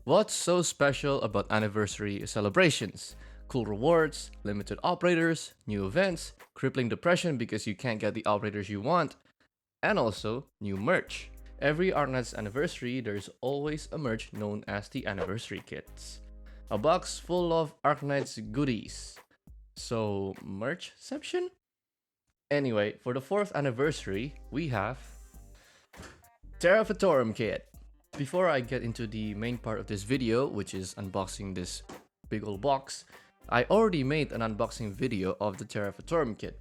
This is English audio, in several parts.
What's so special about anniversary celebrations? Cool rewards, limited operators, new events, crippling depression because you can't get the operators you want, and also new merch. Every Arknights anniversary, there's always a merch known as the anniversary kits. A box full of Arknights goodies. So, merchception? Anyway, for the 4th anniversary, we have Terra Fatorum kit. Before I get into the main part of this video, which is unboxing this big old box, I already made an unboxing video of the Terra Fatorum kit.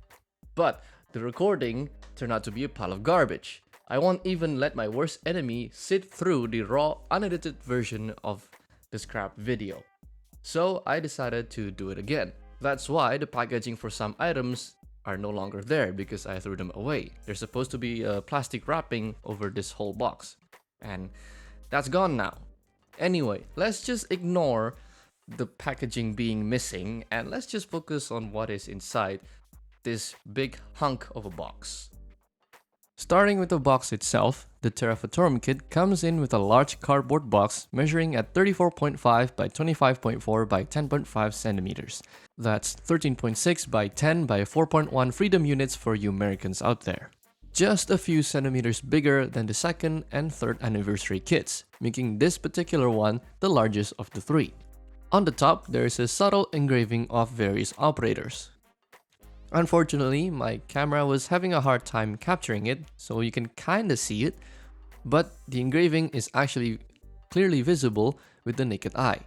But the recording turned out to be a pile of garbage. I won't even let my worst enemy sit through the raw, unedited version of the scrap video. So I decided to do it again. That's why the packaging for some items are no longer there because I threw them away. There's supposed to be a plastic wrapping over this whole box, and that's gone now. Anyway, let's just ignore the packaging being missing and let's just focus on what is inside this big hunk of a box. Starting with the box itself, the Terra Fatorum kit comes in with a large cardboard box measuring at 34.5 by 25.4 by 10.5 centimeters. That's 13.6 by 10 by 4.1 freedom units for you Americans out there. Just a few centimeters bigger than the 2nd and 3rd anniversary kits, making this particular one the largest of the 3. On the top, there is a subtle engraving of various operators. Unfortunately, my camera was having a hard time capturing it, so you can kinda see it, but the engraving is actually clearly visible with the naked eye.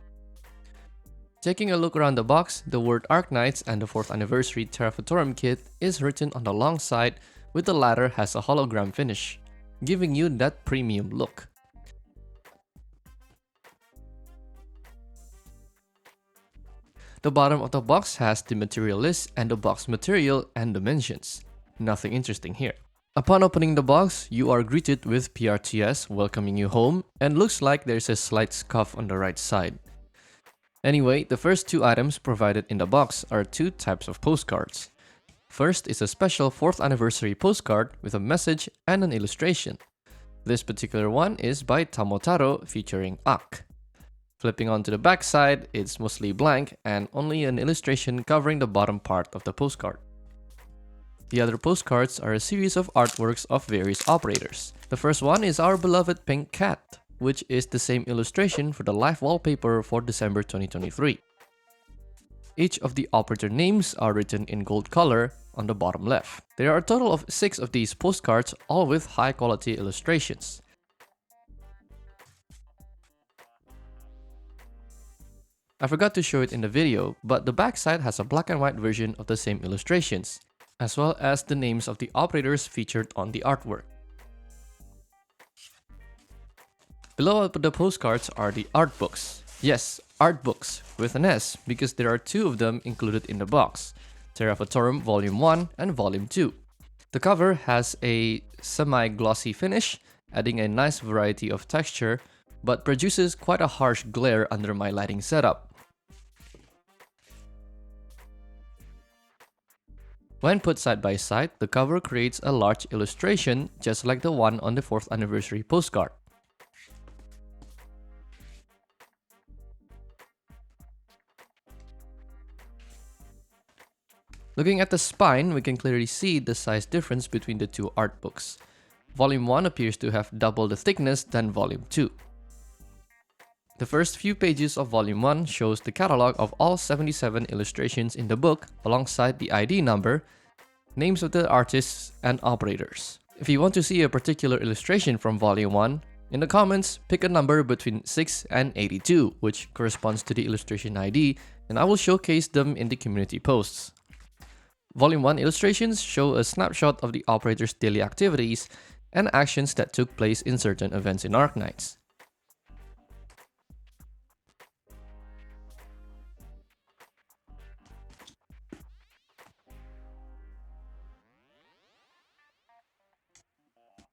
Taking a look around the box, the word Arknights and the 4th anniversary Terra Fatorum kit is written on the long side, with the latter has a hologram finish, giving you that premium look. The bottom of the box has the material list and the box material and dimensions. Nothing interesting here. Upon opening the box, you are greeted with PRTS welcoming you home, and looks like there's a slight scuff on the right side. Anyway, the first 2 items provided in the box are 2 types of postcards. First is a special 4th anniversary postcard with a message and an illustration. This particular one is by Tamotaro featuring Ak. Flipping onto the back side, it's mostly blank and only an illustration covering the bottom part of the postcard. The other postcards are a series of artworks of various operators. The first one is our beloved pink cat, which is the same illustration for the live wallpaper for December 2023. Each of the operator names are written in gold color on the bottom left. There are a total of 6 of these postcards, all with high quality illustrations. I forgot to show it in the video, but the backside has a black and white version of the same illustrations, as well as the names of the operators featured on the artwork. Below the postcards are the art books. Yes, art books, with an S, because there are 2 of them included in the box, Terra Fatorum Volume 1 and Volume 2. The cover has a semi-glossy finish, adding a nice variety of texture, but produces quite a harsh glare under my lighting setup. When put side by side, the cover creates a large illustration just like the one on the 4th anniversary postcard. Looking at the spine, we can clearly see the size difference between the 2 art books. Volume 1 appears to have double the thickness than Volume 2. The first few pages of Volume 1 shows the catalog of all 77 illustrations in the book alongside the ID number, names of the artists, and operators. If you want to see a particular illustration from Volume 1, in the comments, pick a number between 6 and 82, which corresponds to the illustration ID, and I will showcase them in the community posts. Volume 1 illustrations show a snapshot of the operator's daily activities and actions that took place in certain events in Arknights.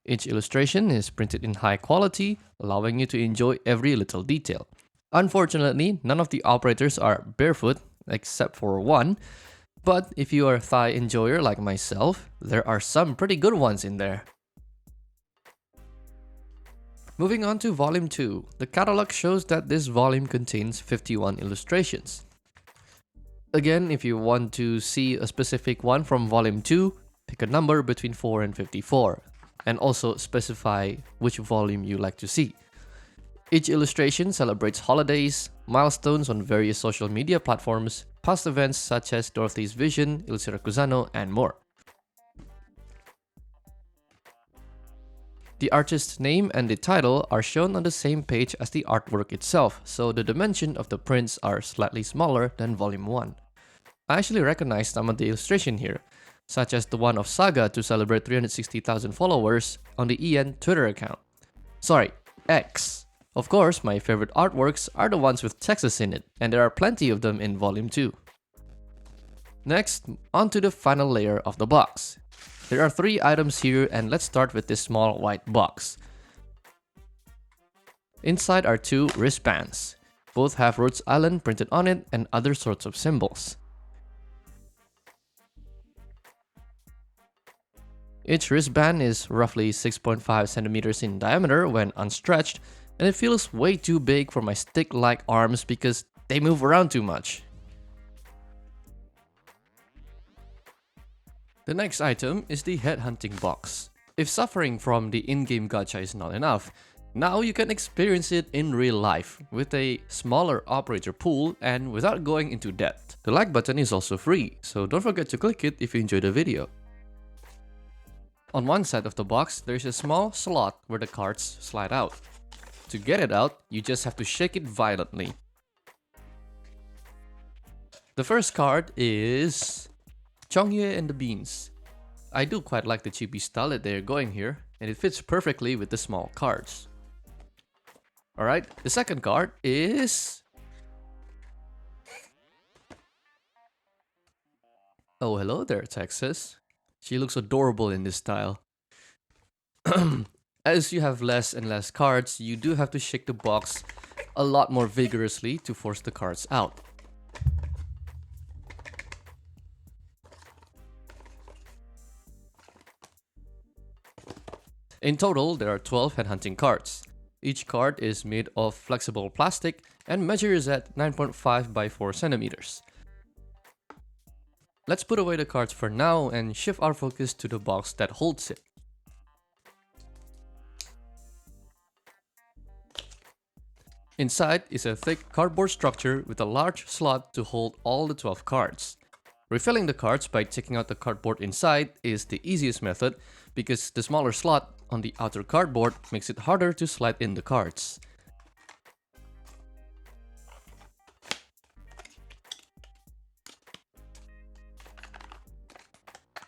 Each illustration is printed in high quality, allowing you to enjoy every little detail. Unfortunately, none of the operators are barefoot, except for one, but if you are a thigh enjoyer like myself, there are some pretty good ones in there. Moving on to Volume 2, the catalog shows that this volume contains 51 illustrations. Again, if you want to see a specific one from Volume 2, pick a number between 4 and 54, and also specify which volume you like to see. Each illustration celebrates holidays, milestones on various social media platforms, past events such as Dorothy's Vision, Il Siracusano, and more. The artist's name and the title are shown on the same page as the artwork itself, so the dimension of the prints are slightly smaller than Volume 1. I actually recognize some of the illustration here, such as the one of Saga to celebrate 360,000 followers on the EN Twitter account. Sorry, X. Of course, my favorite artworks are the ones with Texas in it, and there are plenty of them in Volume 2. Next, onto the final layer of the box. There are 3 items here, and let's start with this small white box. Inside are 2 wristbands. Both have Rhodes Island printed on it and other sorts of symbols. Each wristband is roughly 6.5 centimeters in diameter when unstretched, and it feels way too big for my stick-like arms because they move around too much. The next item is the headhunting box. If suffering from the in-game gacha is not enough, now you can experience it in real life with a smaller operator pool and without going into depth. The like button is also free, so don't forget to click it if you enjoyed the video. On one side of the box, there is a small slot where the cards slide out. To get it out, you just have to shake it violently. The first card is Chongye and the Beans. I do quite like the chibi style that they're going here, and it fits perfectly with the small cards. Alright, the second card is... Oh, hello there, Texas. She looks adorable in this style. As you have less and less cards, you do have to shake the box a lot more vigorously to force the cards out. In total, there are 12 headhunting cards. Each card is made of flexible plastic and measures at 9.5 by 4 centimeters. Let's put away the cards for now and shift our focus to the box that holds it. Inside is a thick cardboard structure with a large slot to hold all the 12 cards. Refilling the cards by taking out the cardboard inside is the easiest method because the smaller slot on the outer cardboard makes it harder to slide in the cards.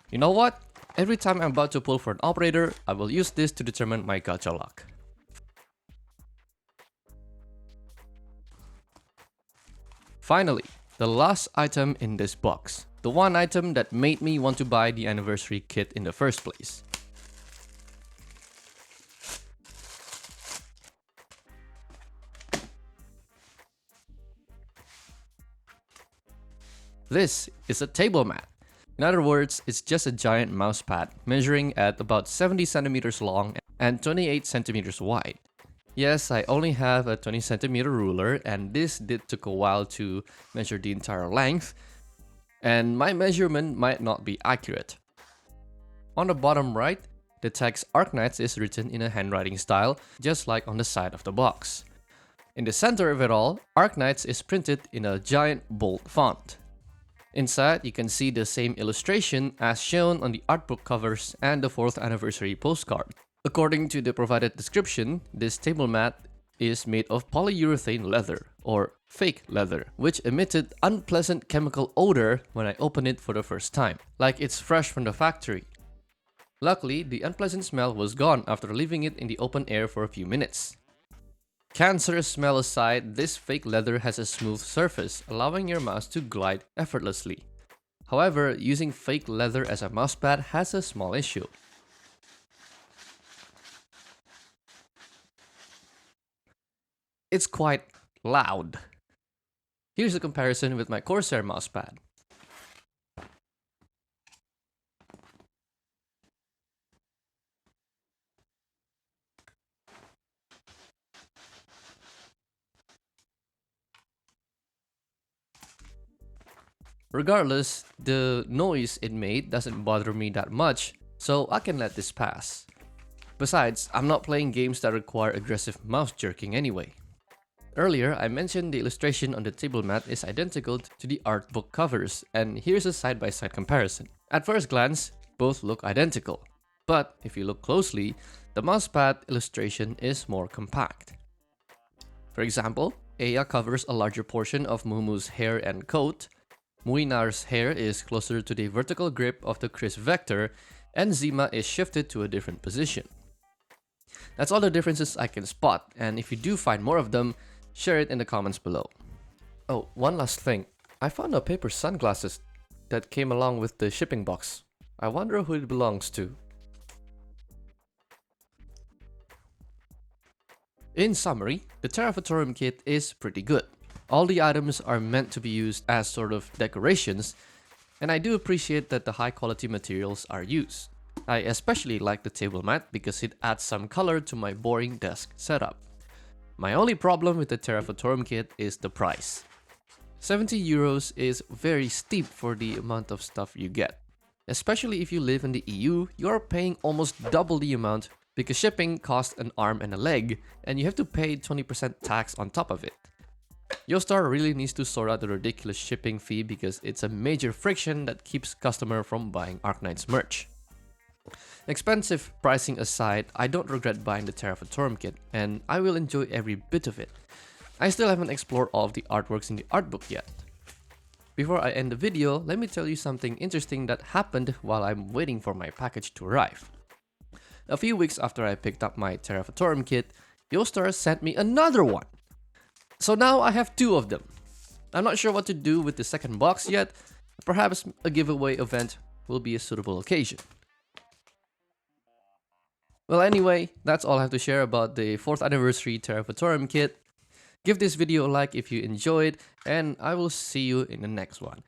You know what? Every time I'm about to pull for an operator, I will use this to determine my gacha luck. Finally, the last item in this box. The one item that made me want to buy the anniversary kit in the first place. This is a table mat. In other words, it's just a giant mouse pad measuring at about 70 centimeters long and 28 centimeters wide. Yes, I only have a 20 centimeter ruler, and this did took a while to measure the entire length, and my measurement might not be accurate. On the bottom right, the text Arknights is written in a handwriting style, just like on the side of the box. In the center of it all, Arknights is printed in a giant bold font. Inside, you can see the same illustration as shown on the art book covers and the 4th anniversary postcard. According to the provided description, this table mat is made of polyurethane leather, or fake leather, which emitted unpleasant chemical odor when I opened it for the first time, like it's fresh from the factory. Luckily, the unpleasant smell was gone after leaving it in the open air for a few minutes. Cancerous smell aside, this fake leather has a smooth surface, allowing your mouse to glide effortlessly. However, using fake leather as a mousepad has a small issue. It's quite loud. Here's a comparison with my Corsair mousepad. Regardless, the noise it made doesn't bother me that much, so I can let this pass. Besides, I'm not playing games that require aggressive mouse jerking anyway. Earlier, I mentioned the illustration on the table mat is identical to the art book covers, and here's a side-by-side comparison. At first glance, both look identical, but if you look closely, the mousepad illustration is more compact. For example, Aya covers a larger portion of Mumu's hair and coat, Muinar's hair is closer to the vertical grip of the Chris Vector, and Zima is shifted to a different position. That's all the differences I can spot, and if you do find more of them, share it in the comments below. Oh, one last thing. I found a paper sunglasses that came along with the shipping box. I wonder who it belongs to. In summary, the Terra Fatorum kit is pretty good. All the items are meant to be used as sort of decorations, and I do appreciate that the high quality materials are used. I especially like the table mat because it adds some color to my boring desk setup. My only problem with the Terra Fatorum kit is the price. 70 euros is very steep for the amount of stuff you get. Especially if you live in the EU, you're paying almost double the amount because shipping costs an arm and a leg, and you have to pay 20% tax on top of it. Yostar really needs to sort out the ridiculous shipping fee because it's a major friction that keeps customers from buying Arknights merch. Expensive pricing aside, I don't regret buying the Terra Fatorum kit, and I will enjoy every bit of it. I still haven't explored all of the artworks in the art book yet. Before I end the video, let me tell you something interesting that happened while I'm waiting for my package to arrive. A few weeks after I picked up my Terra Fatorum kit, Yostar sent me another one. So now I have two of them. I'm not sure what to do with the second box yet. Perhaps a giveaway event will be a suitable occasion. Well, anyway, that's all I have to share about the 4th anniversary Terra Fatorum kit. Give this video a like if you enjoyed, and I will see you in the next one.